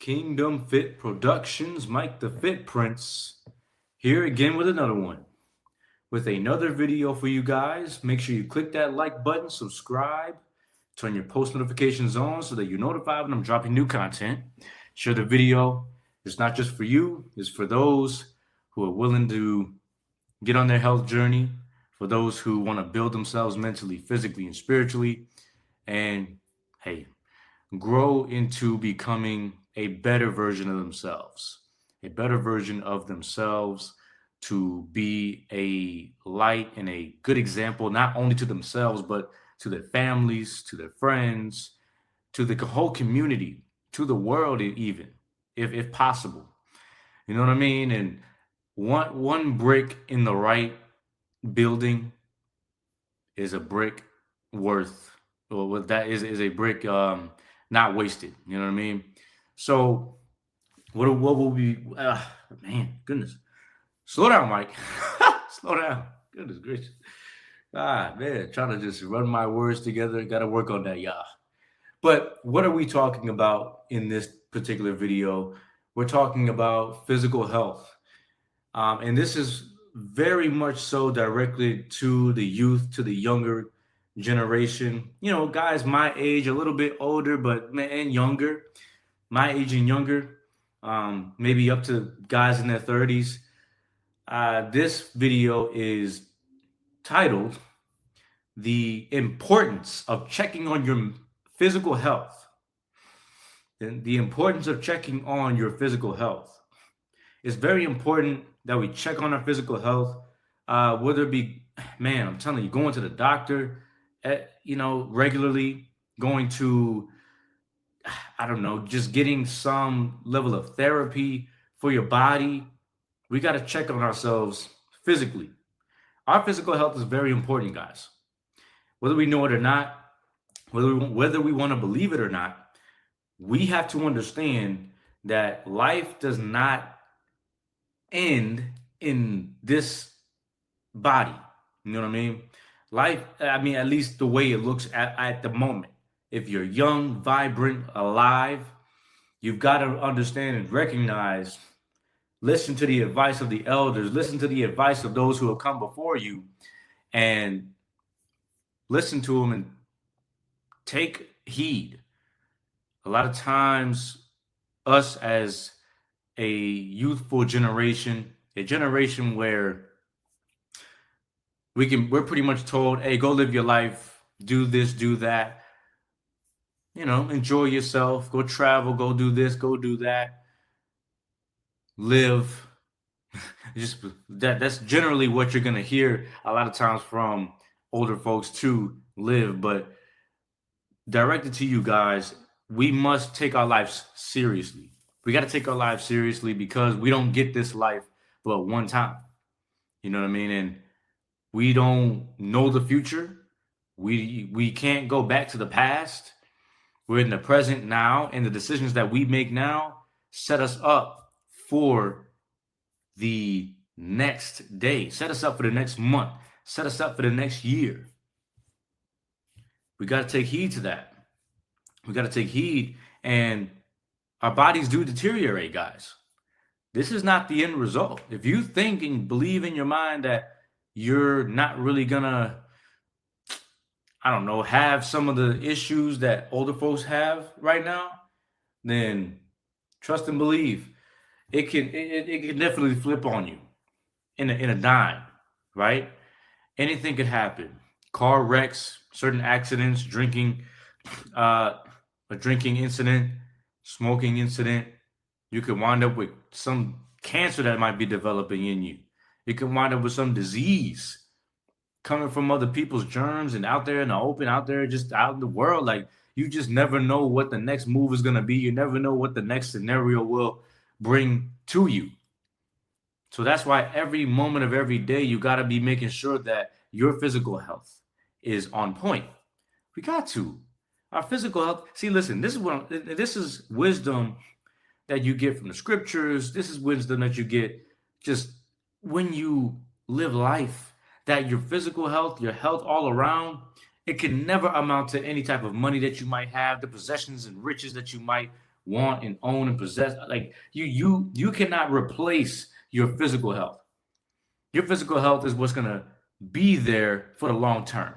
Kingdom Fit Productions, Mike the Fit Prince, here again with another one, with another video for you guys. Make sure you click that like button, subscribe, turn your post notifications on so that you're notified when I'm dropping new content. Share the video. It's not just for you, it's for those who are willing to get on their health journey, for those who want to build themselves mentally, physically, and spiritually, and hey, grow into becoming a better version of themselves, a better version of themselves, to be a light and a good example, not only to themselves, but to their families, to their friends, to the whole community, to the world, even if possible. You know what I mean? And one brick in the right building is a brick worth, or what that is a brick not wasted. You know what I mean? So what will be? Man, goodness, slow down, Mike. Slow down. Goodness gracious. Ah, man, trying to just run my words together. Got to work on that, y'all. But what are we talking about in this particular video? We're talking about physical health. And this is very much so directly to the youth, to the younger generation. You know, guys my age, a little bit older, but man, younger, my age and younger, maybe up to guys in their 30s. This video is titled "The Importance of Checking on Your Physical Health." And the importance of checking on your physical health. It's very important that we check on our physical health, whether it be, man, I'm telling you, going to the doctor, regularly, going to, I don't know, just getting some level of therapy for your body. We got to check on ourselves physically. Our physical health is very important, guys. Whether we know it or not, whether we want to believe it or not, we have to understand that life does not end in this body. You know what I mean? Life, I mean, at least the way it looks at the moment. If you're young, vibrant, alive, you've got to understand and recognize, listen to the advice of the elders, listen to the advice of those who have come before you, and listen to them and take heed. A lot of times, us as a youthful generation, a generation where we're pretty much told, hey, go live your life, do this, do that, enjoy yourself, go travel, go do this, go do that, live, Just that's generally what you're gonna hear a lot of times from older folks to live. But directed to you guys, we must take our lives seriously. We got to take our lives seriously because we don't get this life but one time. You know what I mean? And we don't know the future. We can't go back to the past. We're in the present now, and the decisions that we make now set us up for the next day, set us up for the next month, set us up for the next year. We got to take heed to that. We got to take heed, and our bodies do deteriorate, guys. This is not the end result. If you think and believe in your mind that you're not really gonna, I don't know, have some of the issues that older folks have right now, then trust and believe it can definitely flip on you in a dime, right? Anything could happen. Car wrecks, certain accidents, drinking, a drinking incident, smoking incident. You could wind up with some cancer that might be developing in you. You could wind up with some disease coming from other people's germs and out there in the open, out there just out in the world. Like you just never know what the next move is gonna be. You never know what the next scenario will bring to you. So that's why every moment of every day you gotta be making sure that your physical health is on point. We got to. Our physical health. See, listen, this is wisdom that you get from the scriptures. This is wisdom that you get just when you live life, that your physical health, your health all around, it can never amount to any type of money that you might have, the possessions and riches that you might want and own and possess. Like you cannot replace your physical health. Your physical health is what's gonna be there for the long term,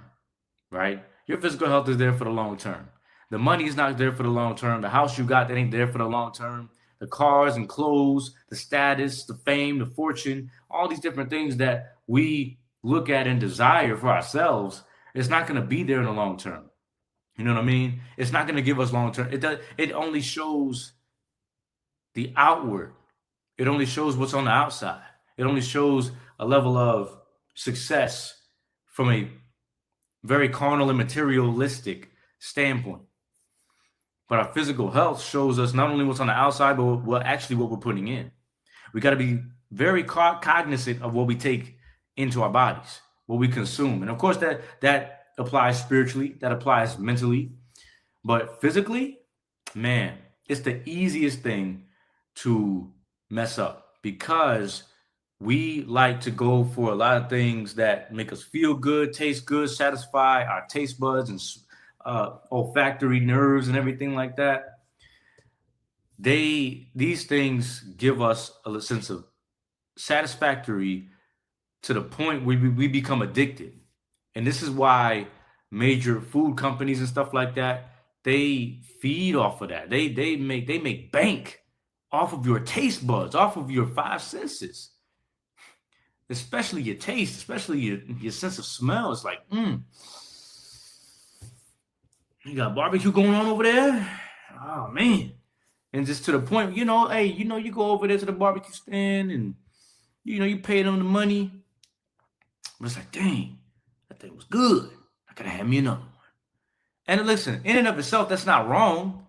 right? Your physical health is there for the long term. The money is not there for the long term. The house you got that ain't there for the long term. The cars and clothes, the status, the fame, the fortune, all these different things that we look at and desire for ourselves, it's not going to be there in the long term. You know what I mean? It's not going to give us long term. It only shows the outward. It only shows what's on the outside. It only shows a level of success from a very carnal and materialistic standpoint. But our physical health shows us not only what's on the outside, but what we're putting in. We got to be very cognizant of what we take into our bodies, what we consume. And of course, that applies spiritually, that applies mentally. But physically, man, it's the easiest thing to mess up because we like to go for a lot of things that make us feel good, taste good, satisfy our taste buds and olfactory nerves and everything like that. These things give us a sense of satisfactory to the point where we become addicted. And this is why major food companies and stuff like that, they feed off of that. They make bank off of your taste buds, off of your five senses, especially your taste, especially your sense of smell. It's like, you got barbecue going on over there? Oh man. And just to the point, hey, you go over there to the barbecue stand and you pay them the money. But it's like, dang, that thing was good. I could have had me another one. And listen, in and of itself, that's not wrong.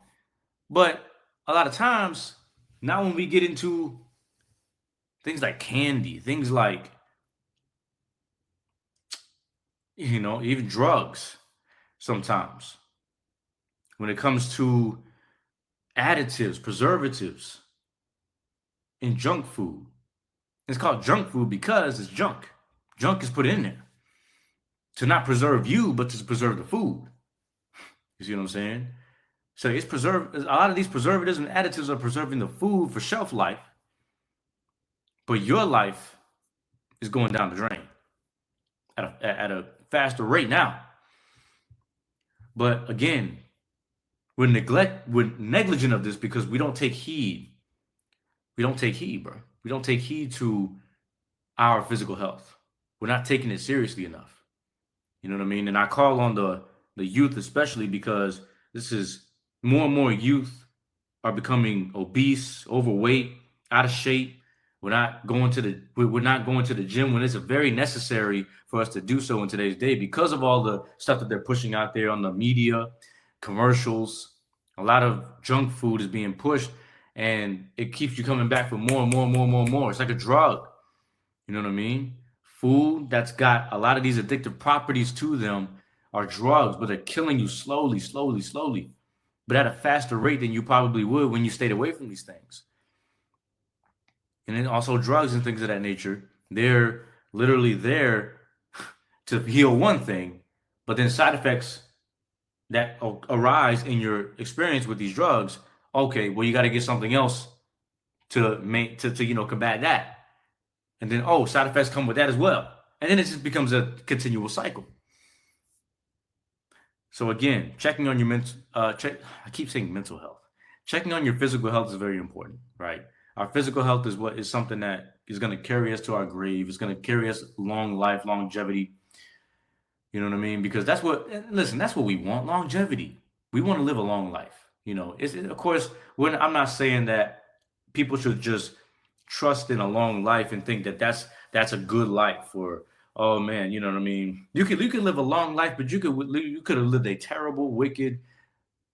But a lot of times, now when we get into things like candy, things like, even drugs sometimes, when it comes to additives, preservatives in junk food. It's called junk food because it's junk. Junk is put in there to not preserve you, but to preserve the food. You see what I'm saying? So it's preserved. A lot of these preservatives and additives are preserving the food for shelf life, but your life is going down the drain at a faster rate now. But again, we're negligent of this because we don't take heed. We don't take heed, bro. We don't take heed to our physical health. We're not taking it seriously enough. You know what I mean? And I call on the youth especially because this is more and more youth are becoming obese, overweight, out of shape, we're not going to the gym when it's very necessary for us to do so in today's day because of all the stuff that they're pushing out there on the media, commercials. A lot of junk food is being pushed, and it keeps you coming back for more and more and more and more and more. It's like a drug. You know what I mean? Food that's got a lot of these addictive properties to them are drugs, but they're killing you slowly, slowly, slowly, but at a faster rate than you probably would when you stayed away from these things. And then also drugs and things of that nature, they're literally there to heal one thing, but then side effects that arise in your experience with these drugs, okay, well, you got to get something else to make to combat that. And then side effects come with that as well. And then it just becomes a continual cycle. So again, checking on your I keep saying mental health. Checking on your physical health is very important, right? Our physical health is something that is going to carry us to our grave. It's going to carry us long life, longevity. You know what I mean? Because that's what we want, longevity. We want to live a long life. Of course, I'm not saying that people should just trust in a long life and think that that's a good life, or oh man, you know what I mean? You could live a long life, but you could have lived a terrible, wicked,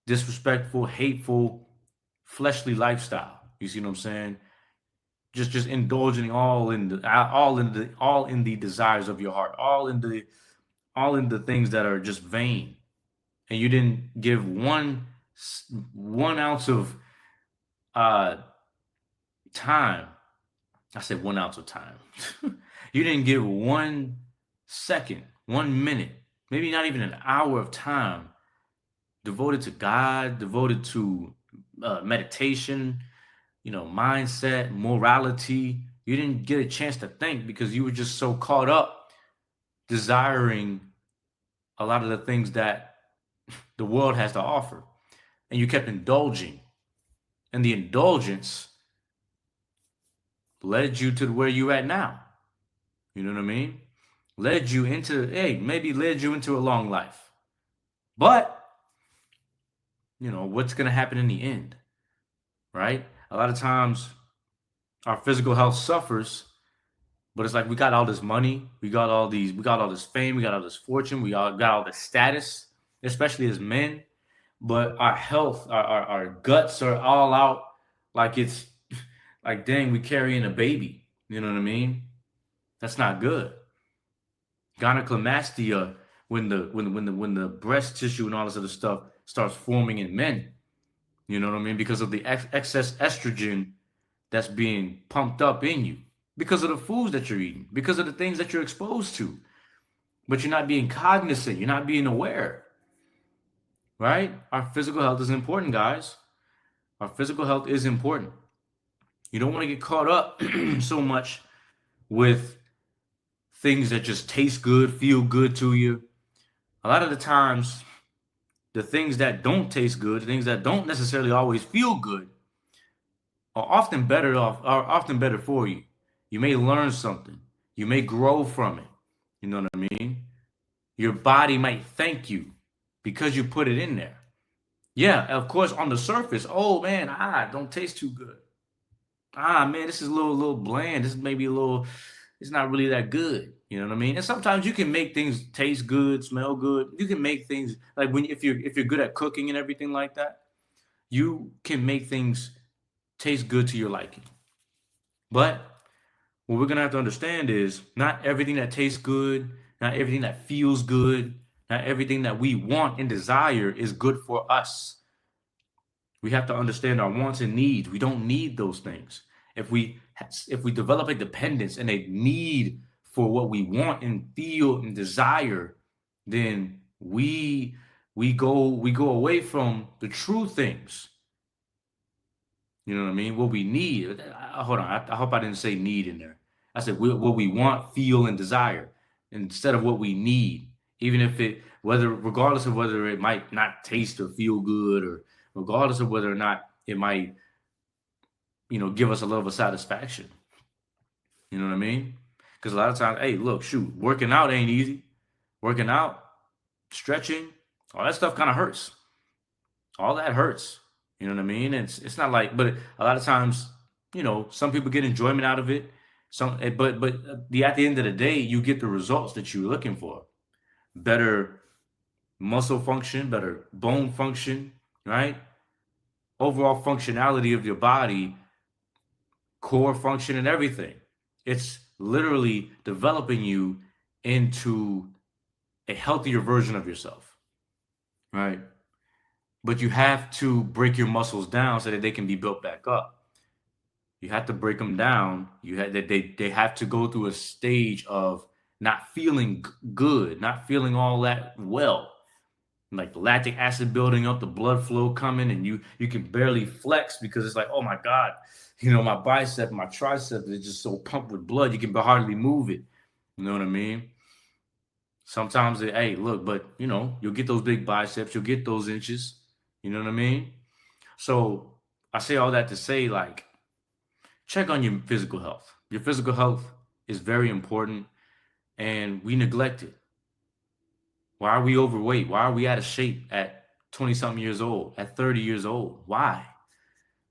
disrespectful, hateful, fleshly lifestyle. You see what I'm saying? Just indulging all in the desires of your heart, all in the things that are just vain, and you didn't give one ounce of time. I said 1 ounce of time. You didn't give 1 second, 1 minute, maybe not even an hour of time devoted to God, devoted to meditation, mindset, morality. You didn't get a chance to think because you were just so caught up desiring a lot of the things that the world has to offer. And you kept indulging. And the indulgence led you to where you're at now. You know what I mean? Led you into a long life. But, what's going to happen in the end? Right? A lot of times our physical health suffers, but it's like we got all this money, we got all this fame, we got all this fortune, we all got all this status, especially as men. But our health, our guts are all out like it's like, dang, we carrying a baby. You know what I mean? That's not good. Gynecomastia, when the breast tissue and all this other stuff starts forming in men. You know what I mean? Because of the excess estrogen that's being pumped up in you, because of the foods that you're eating, because of the things that you're exposed to. But you're not being cognizant. You're not being aware. Right? Our physical health is important, guys. Our physical health is important. You don't want to get caught up so much with things that just taste good, feel good to you. A lot of the times, the things that don't taste good, the things that don't necessarily always feel good, are often better for you. You may learn something. You may grow from it. You know what I mean? Your body might thank you because you put it in there. Yeah, of course, on the surface, oh man, don't taste too good. Man, this is a little bland. This is maybe it's not really that good. You know what I mean? And sometimes you can make things taste good, smell good. You can make things like if you're good at cooking and everything like that, you can make things taste good to your liking. But what we're gonna have to understand is not everything that tastes good, not everything that feels good, not everything that we want and desire is good for us. We have to understand our wants and needs. We don't need those things. If we develop a dependence and a need for what we want and feel and desire, then we go away from the true things. You know what I mean? What we need. Hold on. I hope I didn't say need in there. I said what we want, feel, and desire instead of what we need. Even if regardless of whether it might not taste or feel good, or regardless of whether or not it might, give us a level of satisfaction. You know what I mean? Because a lot of times, hey, look, shoot, working out ain't easy. Working out, stretching, all that stuff kind of hurts. All that hurts. You know what I mean? It's not like, but a lot of times some people get enjoyment out of it. But at the end of the day, you get the results that you're looking for. Better muscle function, better bone function, right? Overall functionality of your body, core function, and everything. It's literally developing you into a healthier version of yourself, right? But you have to break your muscles down so that they can be built back up. You have to break them down. They have to go through a stage of not feeling good, not feeling all that well, like the lactic acid building up, the blood flow coming, and you can barely flex because it's like, oh my God, my bicep, my tricep is just so pumped with blood, you can hardly move it. You know what I mean? Sometimes, hey, look, but you'll get those big biceps, you'll get those inches. You know what I mean? So I say all that to say, like, check on your physical health. Your physical health is very important, and we neglect it. Why are we overweight? Why are we out of shape at 20 something years old, at 30 years old? Why?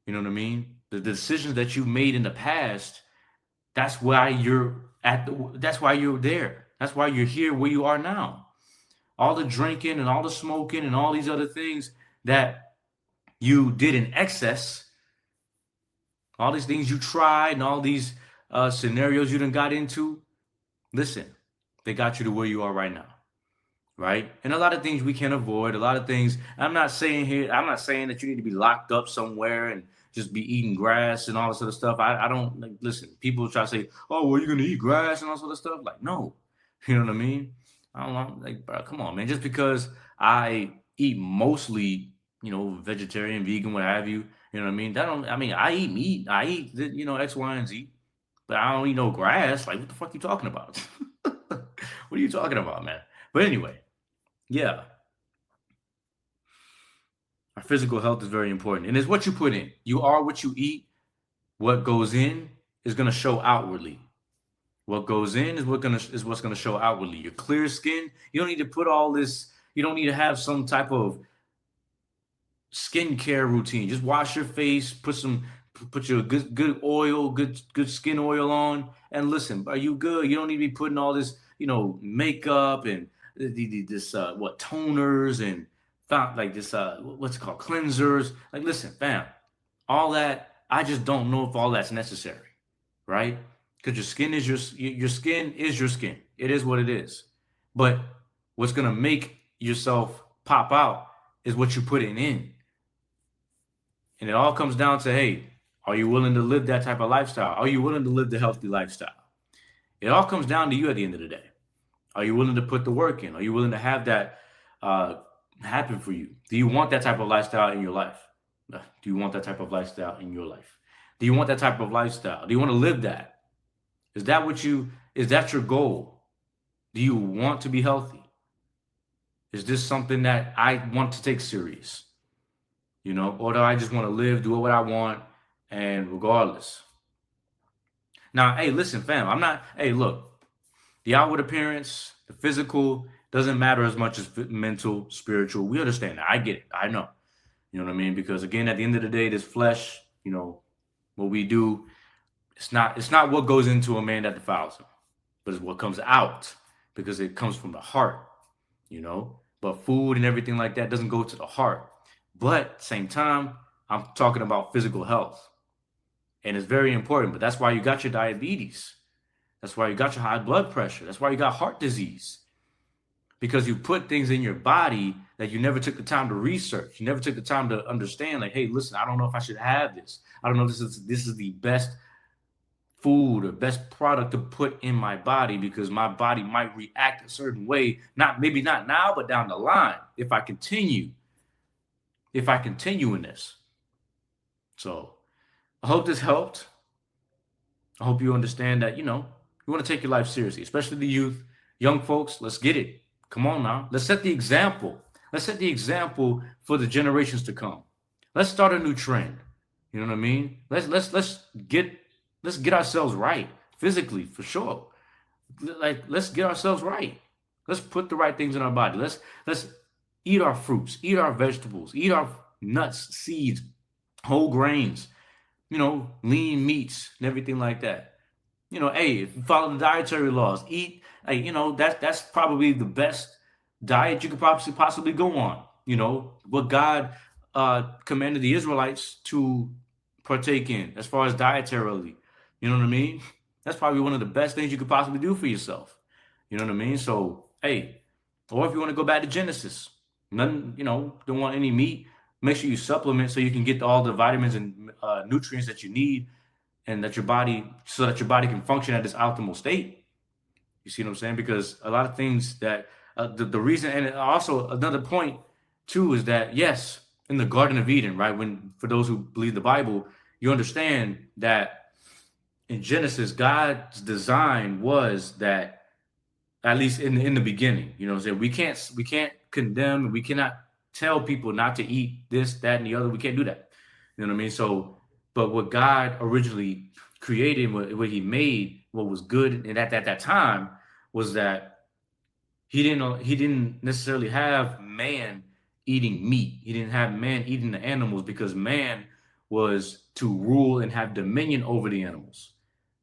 You know what I mean? The decisions that you made in the past, that's why that's why you're there. That's why you're here where you are now. All the drinking and all the smoking and all these other things that you did in excess, all these things you tried and all these scenarios you done got into, listen, they got you to where you are right now. Right? And a lot of things we can avoid, a lot of things. I'm not saying that you need to be locked up somewhere and just be eating grass and all this other stuff. I don't like, listen, people try to say, oh, well, you're gonna eat grass and all this other stuff. Like, no, you know what I mean? I don't know, like, bro, come on, man. Just because I eat mostly, vegetarian, vegan, what have you, you know what I mean? I eat meat, I eat, X, Y, and Z, but I don't eat no grass. Like, what the fuck are you talking about? What are you talking about, man? But anyway, yeah, our physical health is very important. And it's what you put in. You are what you eat. What goes in is going to show outwardly. What goes in is what's going to show outwardly. Your clear skin, you don't need to put all this, you don't need to have some type of skincare routine. Just wash your face, put your good oil, good skin oil on, and listen, are you good? You don't need to be putting all this, makeup and this toners and like this what's it called, cleansers. Like, listen, fam, all that, I just don't know if all that's necessary, right? Because your skin is your skin is your skin. It is what it is. But what's gonna make yourself pop out is what you put in. And it all comes down to, hey, are you willing to live that type of lifestyle? Are you willing to live the healthy lifestyle? It all comes down to you at the end of the day. Are you willing to put the work in? Are you willing to have that happen for you? Do you want that type of lifestyle in your life? Do you want that type of lifestyle in your life? Do you want that type of lifestyle? Do you want to live that? Is that your goal? Do you want to be healthy? Is this something that I want to take serious? Or do I just want to live, do what I want, and regardless? Now, hey, listen, fam, hey, look, the outward appearance, the physical doesn't matter as much as mental, spiritual. We understand that. I get it. I know. You know what I mean? Because again, at the end of the day, this flesh, what we do, it's not what goes into a man that defiles him, but it's what comes out, because it comes from the heart, But food and everything like that doesn't go to the heart. But at the same time, I'm talking about physical health. And it's very important. But that's why you got your diabetes. That's why you got your high blood pressure. That's why you got heart disease. Because you put things in your body that you never took the time to research. You never took the time to understand, like, hey, listen, I don't know if I should have this. I don't know if this is the best food or best product to put in my body, because my body might react a certain way. Maybe not now, but down the line, if I continue in this. So I hope this helped. I hope you understand that, you want to take your life seriously, especially the youth, young folks. Let's get it. Come on now. Let's set the example. Let's set the example for the generations to come. Let's start a new trend. You know what I mean? Let's get ourselves right physically, for sure. Let's get ourselves right. Let's put the right things in our body. Let's eat our fruits, eat our vegetables, eat our nuts, seeds, whole grains. lean meats and everything like that. Hey, if you follow the dietary laws, eat, hey, that's probably the best diet you could possibly go on. What God commanded the Israelites to partake in as far as dietarily. You know what I mean? That's probably one of the best things you could possibly do for yourself. You know what I mean? So, hey, or if you want to go back to Genesis, nothing, don't want any meat, make sure you supplement so you can get all the vitamins and nutrients that you need and that your body, so that your body can function at its optimal state. You see what I'm saying? Because a lot of things that the reason, and also another point too, is that yes, in the Garden of Eden, right? When for those who believe the Bible, you understand that in Genesis, God's design was that, at least in the beginning, what I'm saying, we can't condemn, we cannot tell people not to eat this, that, and the other. We can't do that. You know what I mean? So, but what God originally created, what He made, what was good, and at that time was that he didn't necessarily have man eating meat. He didn't have man eating the animals because man was to rule and have dominion over the animals,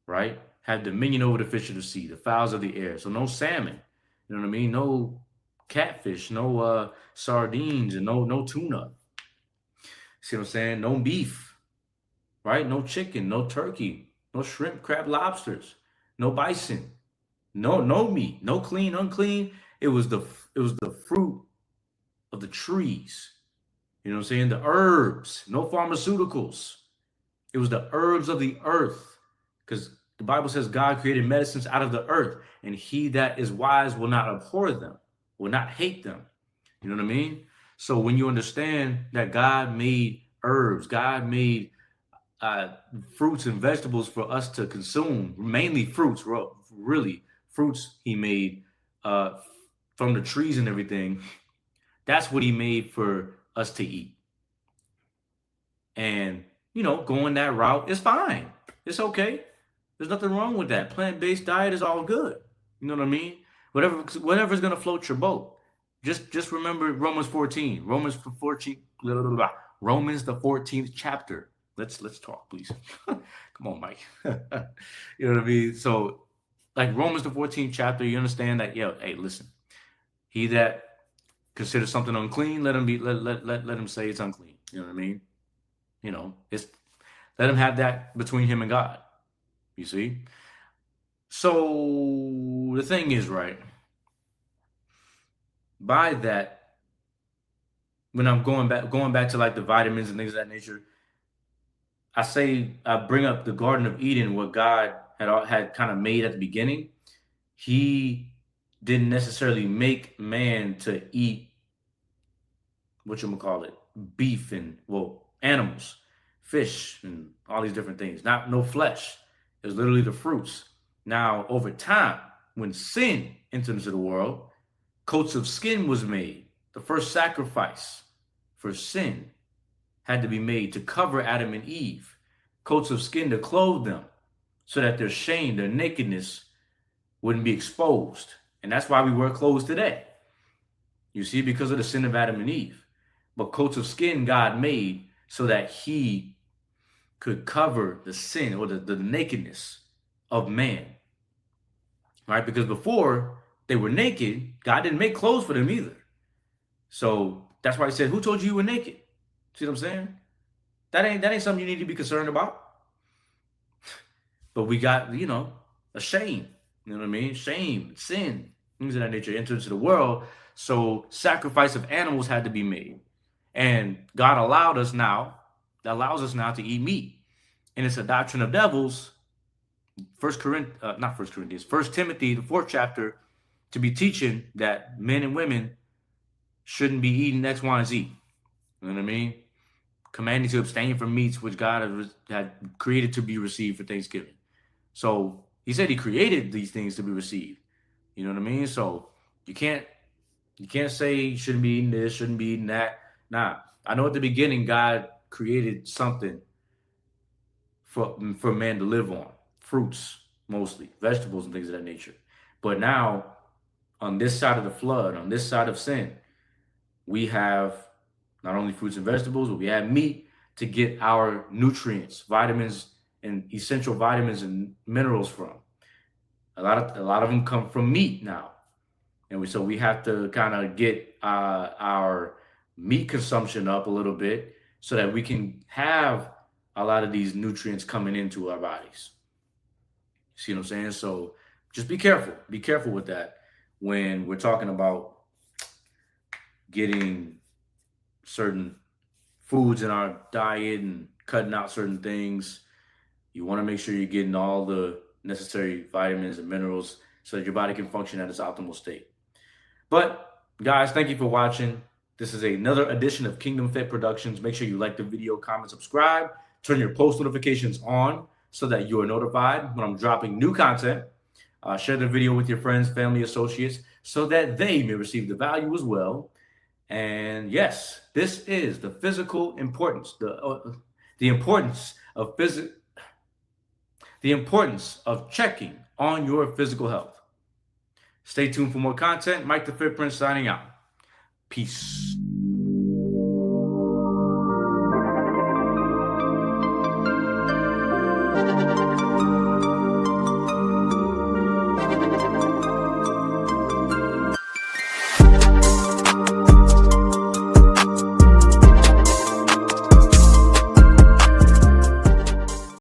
right? Have dominion over the fish of the sea, the fowls of the air. So no salmon, you know what I mean? No catfish, no sardines, and no tuna. See what I'm saying? No beef, right? No chicken, no turkey, no shrimp, crab, lobsters, no bison, no meat, no clean, unclean. It was the fruit of the trees. You know what I'm saying? The herbs, no pharmaceuticals. It was the herbs of the earth. Because the Bible says God created medicines out of the earth, and he that is wise will not abhor them, will not hate them. You know what I mean? So when you understand that God made herbs, God made uh, fruits and vegetables for us to consume, mainly fruits, really fruits he made uh, from the trees and everything. That's what he made for us to eat. And, going that route is fine. It's okay. There's nothing wrong with that. Plant-based diet is all good. You know what I mean? Whatever's gonna float your boat. Just remember Romans 14. Blah, blah, blah, blah. Romans the 14th chapter. Let's talk, please. Come on, Mike. You know what I mean? So, like Romans the 14th chapter, you understand that, hey, listen. He that considers something unclean, let him say it's unclean. You know what I mean? It's let him have that between him and God. You see? So the thing is, right, by that, when I'm going back to like the vitamins and things of that nature, I bring up the Garden of Eden, what God had kind of made at the beginning. He didn't necessarily make man to eat what you call it, beef and, well, animals, fish and all these different things. Not no flesh. It was literally the fruits. Now, over time, when sin entered into the world, coats of skin was made. The first sacrifice for sin had to be made to cover Adam and Eve. Coats of skin to clothe them so that their shame, their nakedness wouldn't be exposed. And that's why we wear clothes today. You see, because of the sin of Adam and Eve. But coats of skin God made so that he could cover the sin or the nakedness of man. Right? Because before they were naked, God didn't make clothes for them either. So that's why he said, who told you you were naked? See what I'm saying? That ain't something you need to be concerned about. But we got, a shame. You know what I mean? Shame, sin, things of that nature entered into the world. So sacrifice of animals had to be made. And God allows us now to eat meat. And it's a doctrine of devils. First Timothy, the 4th chapter, to be teaching that men and women shouldn't be eating X, Y, and Z. You know what I mean? Commanding to abstain from meats which God had created to be received for Thanksgiving. So he said he created these things to be received. You know what I mean? So you can't say you shouldn't be eating this, shouldn't be eating that. Nah, I know at the beginning God created something for man to live on. Fruits, mostly, vegetables and things of that nature. But now, on this side of the flood, on this side of sin, we have not only fruits and vegetables, but we have meat to get our nutrients, vitamins, and essential vitamins and minerals from. A lot of them come from meat now, and so we have to kind of get our meat consumption up a little bit so that we can have a lot of these nutrients coming into our bodies. See what I'm saying? So just be careful. Be careful with that when we're talking about getting certain foods in our diet and cutting out certain things. You want to make sure you're getting all the necessary vitamins and minerals so that your body can function at its optimal state. But guys, thank you for watching. This is another edition of Kingdom Fit Productions. Make sure you like the video, comment, subscribe, turn your post notifications on so that you are notified when I'm dropping new content. Share the video with your friends, family, associates so that they may receive the value as well. And yes, this is the physical importance, the importance of checking on your physical health. Stay tuned for more content. Mike the Fit Prince signing out. Peace.